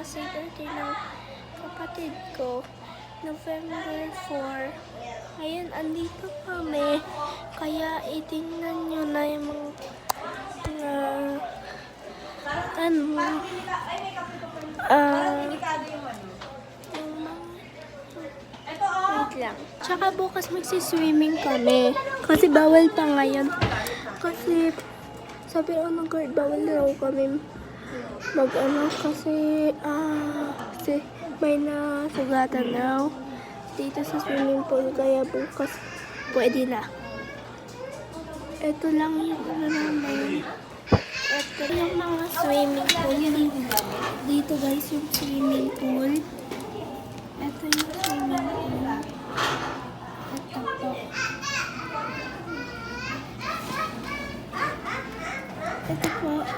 kasi birthday ng kapatid ko. November 4. Ayun, andito kami. Kaya itingnan nyo na yung mga wait lang. Tsaka bukas magsiswimming kami. Kasi bawal pa ngayon. Kasi sabi ng guard, bawal raw kami kasi may nasugatan daw dito sa swimming pool, kaya bukas pwede na. Ito lang yung naman. Ito yung mga swimming pool. Dito guys yung swimming pool. Ito yung swimming pool. Ito po. Ito po.